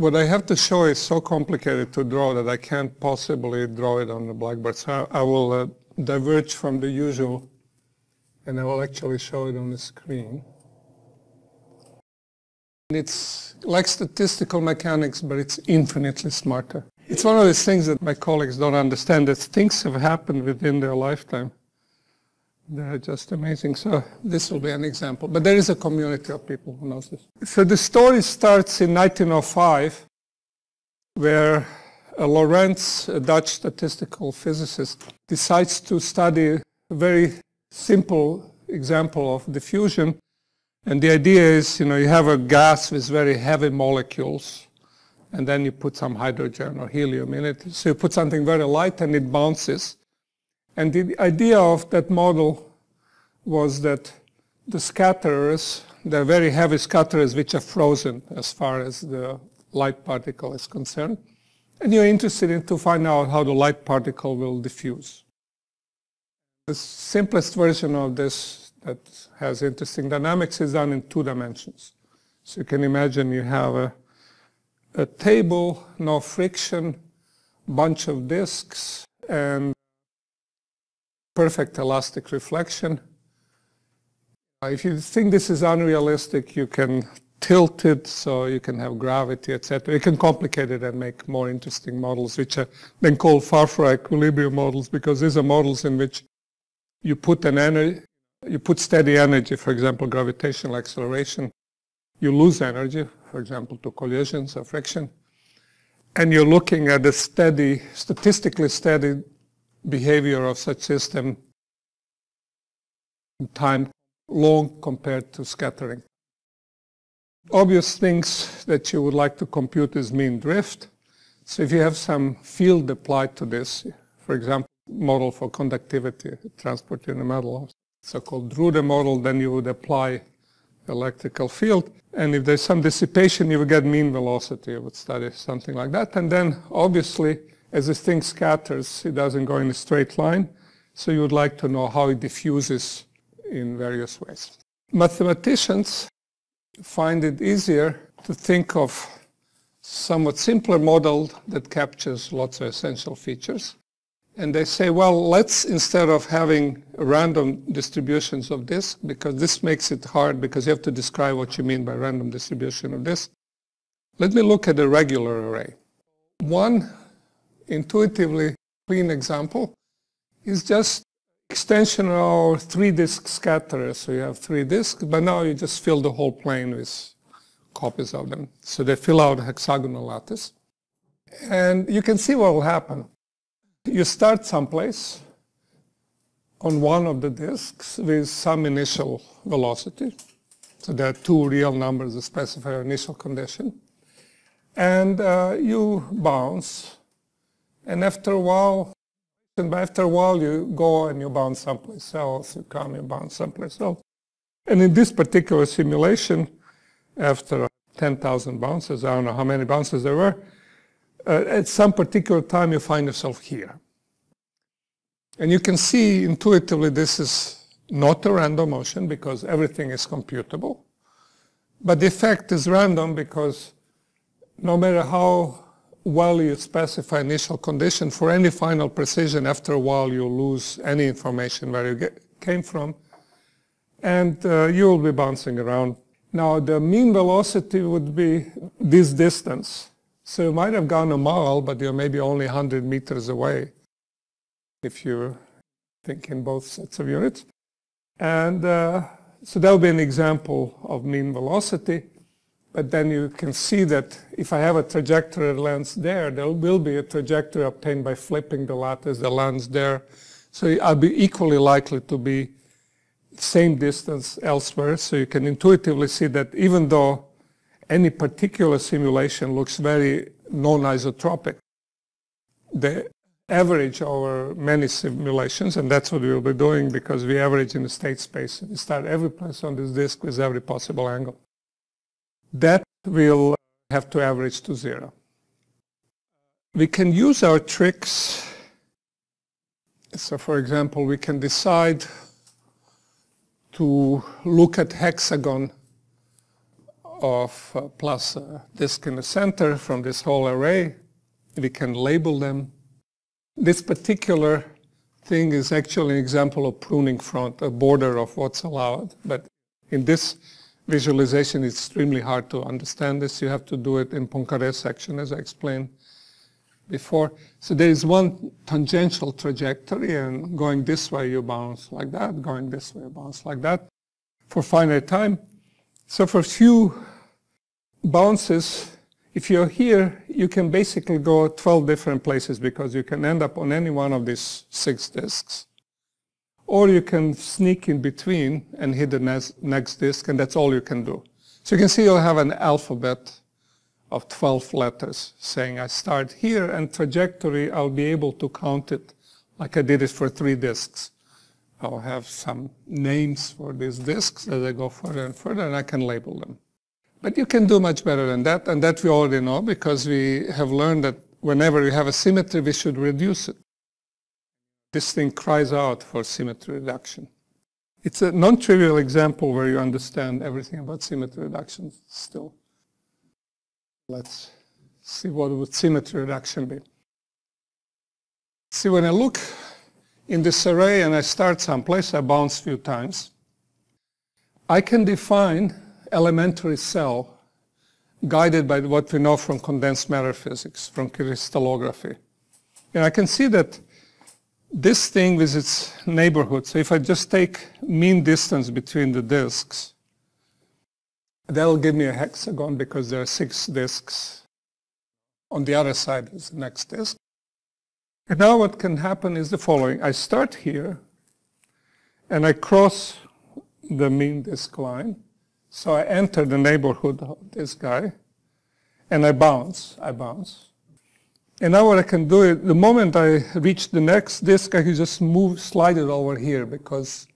what I have to show is so complicated to draw that I can't possibly draw it on the blackboard. So I will diverge from the usual, and I will actually show it on the screen. It's like statistical mechanics, but it's infinitely smarter. It's one of these things that my colleagues don't understand, that things have happened within their lifetime. They're just amazing. So this will be an example. But there is a community of people who knows this. So the story starts in 1905, where Lorentz, a Dutch statistical physicist, decides to study a very simple example of diffusion. And the idea is, you have a gas with very heavy molecules, and then you put some hydrogen or helium in it. So you put something very light and it bounces. And the idea of that model was that the scatterers, the very heavy scatterers which are frozen as far as the light particle is concerned, and you're interested in to find out how the light particle will diffuse. The simplest version of this that has interesting dynamics is done in 2 dimensions. So you can imagine you have a table, no friction, bunch of disks, and perfect elastic reflection. If you think this is unrealistic, you can tilt it so you can have gravity, etc. You can complicate it and make more interesting models, which are then called far-from equilibrium models, because these are models in which you put an energy, you put steady energy, for example, gravitational acceleration. You lose energy, for example, to collisions or friction. And you're looking at a steady, statistically steady behavior of such system in time long compared to scattering. Obvious things that you would like to compute is mean drift. So if you have some field applied to this, for example, model for conductivity, transport in a metal, so-called Drude model, then you would apply electrical field. And if there's some dissipation, you would get mean velocity. You would study something like that. And then, obviously, as this thing scatters, it doesn't go in a straight line. So you would like to know how it diffuses in various ways. Mathematicians find it easier to think of somewhat simpler model that captures lots of essential features. And they say, well, let's, instead of having random distributions of disk, because this makes it hard because you have to describe what you mean by random distribution of disk, let me look at a regular array. One intuitively clean example is just extension of our 3-disk scatterer. So you have 3 disks, but now you just fill the whole plane with copies of them. So they fill out a hexagonal lattice. And you can see what will happen. You start someplace on one of the disks with some initial velocity. So there are 2 real numbers that specify your initial condition. And you bounce. And after a while, you go and you bounce someplace else. You come, you bounce someplace else. And in this particular simulation, after 10,000 bounces, I don't know how many bounces there were, at some particular time you find yourself here. And you can see intuitively this is not a random motion because everything is computable. But the effect is random because no matter how well you specify initial condition, for any final precision, after a while you lose any information where you came from. And you will be bouncing around. Now the mean velocity would be this distance. So you might have gone a mile, but you're maybe only 100 meters away if you think in both sets of units. And so that would be an example of mean velocity. But then you can see that if I have a trajectory that lands there, there will be a trajectory obtained by flipping the lattice that lands there. So I'll be equally likely to be same distance elsewhere. So you can intuitively see that even though any particular simulation looks very non-isotropic, the average over many simulations, and that's what we'll be doing because we average in the state space. We start every place on this disk with every possible angle. That will have to average to 0. We can use our tricks. So for example, we can decide to look at hexagon of plus a disk in the center from this whole array. We can label them. This particular thing is actually an example of pruning front, a border of what's allowed. But in this visualization, it's extremely hard to understand this. You have to do it in Poincaré section, as I explained before. So there is one tangential trajectory, and going this way you bounce like that, going this way you bounce like that for finite time. So for few bounces, if you're here, you can basically go 12 different places because you can end up on any one of these 6 disks. Or you can sneak in between and hit the next disk, and that's all you can do. So you can see you'll have an alphabet of 12 letters saying I start here, and trajectory, I'll be able to count it like I did it for 3 disks. I'll have some names for these disks as I go further and further, and I can label them. But you can do much better than that, and that we already know because we have learned that whenever we have a symmetry, we should reduce it. This thing cries out for symmetry reduction. It's a non-trivial example where you understand everything about symmetry reduction still. Let's see what would symmetry reduction be. See, when I look in this array and I start someplace, I bounce a few times, I can define elementary cell guided by what we know from condensed matter physics, from crystallography. And I can see that this thing with its neighborhood, so if I just take mean distance between the disks, that'll give me a hexagon because there are 6 disks. On the other side is the next disk. And now what can happen is the following. I start here and I cross the mean disk line. So I enter the neighborhood of this guy and I bounce. And now what I can do is, the moment I reach the next disk, I can just slide it over here because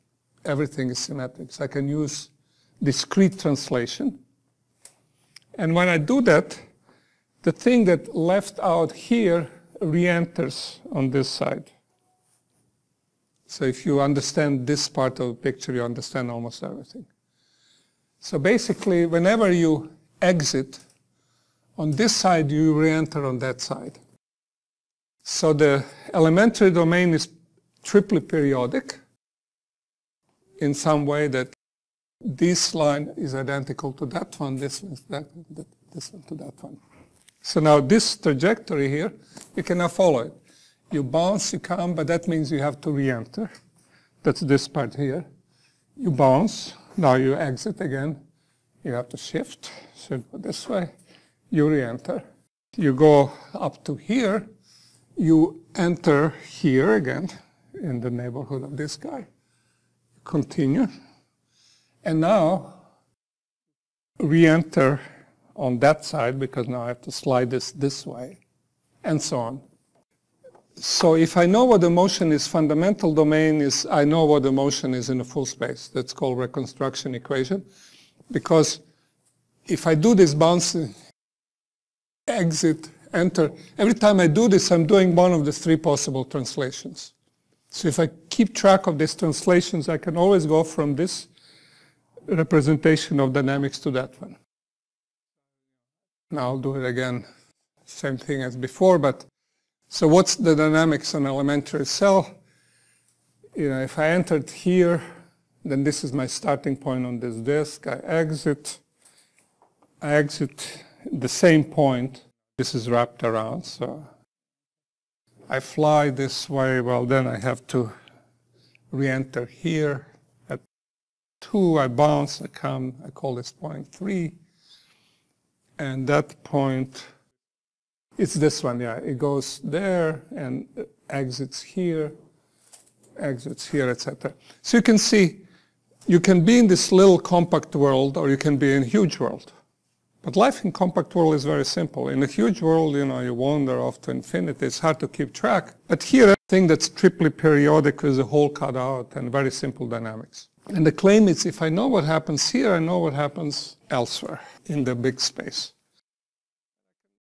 everything is symmetric. So I can use discrete translation. And when I do that, the thing that left out here re-enters on this side. So if you understand this part of the picture, you understand almost everything. So basically, whenever you exit on this side, you re-enter on that side. So the elementary domain is triply periodic in some way that this line is identical to that one, this one, this one to that one. So now this trajectory here, you can now follow it. You bounce, you come, but that means you have to re-enter. That's this part here. You bounce, now you exit again. You have to shift, so you go this way. You re-enter. You go up to here. You enter here again in the neighborhood of this guy. Continue. And now re-enter on that side because now I have to slide this way, and so on. So if I know what the motion is, fundamental domain is, I know what the motion is in a full space. That's called reconstruction equation. Because if I do this bouncing, exit, enter, every time I do this, I'm doing one of the 3 possible translations. So if I keep track of these translations, I can always go from this representation of dynamics to that one. Now I'll do it again, same thing as before, but so what's the dynamics on elementary cell? You know, if I entered here, then this is my starting point on this disk. I exit the same point. This is wrapped around, so I fly this way. Well, then I have to re-enter here. At 2, I bounce, I come, I call this point 3. And that point, it's this one, yeah. It goes there and exits here, etc. So you can see, you can be in this little compact world or you can be in a huge world. But life in compact world is very simple. In a huge world, you know, you wander off to infinity. It's hard to keep track. But here, a thing that's triply periodic with a hole cut out and very simple dynamics. And the claim is if I know what happens here, I know what happens elsewhere in the big space.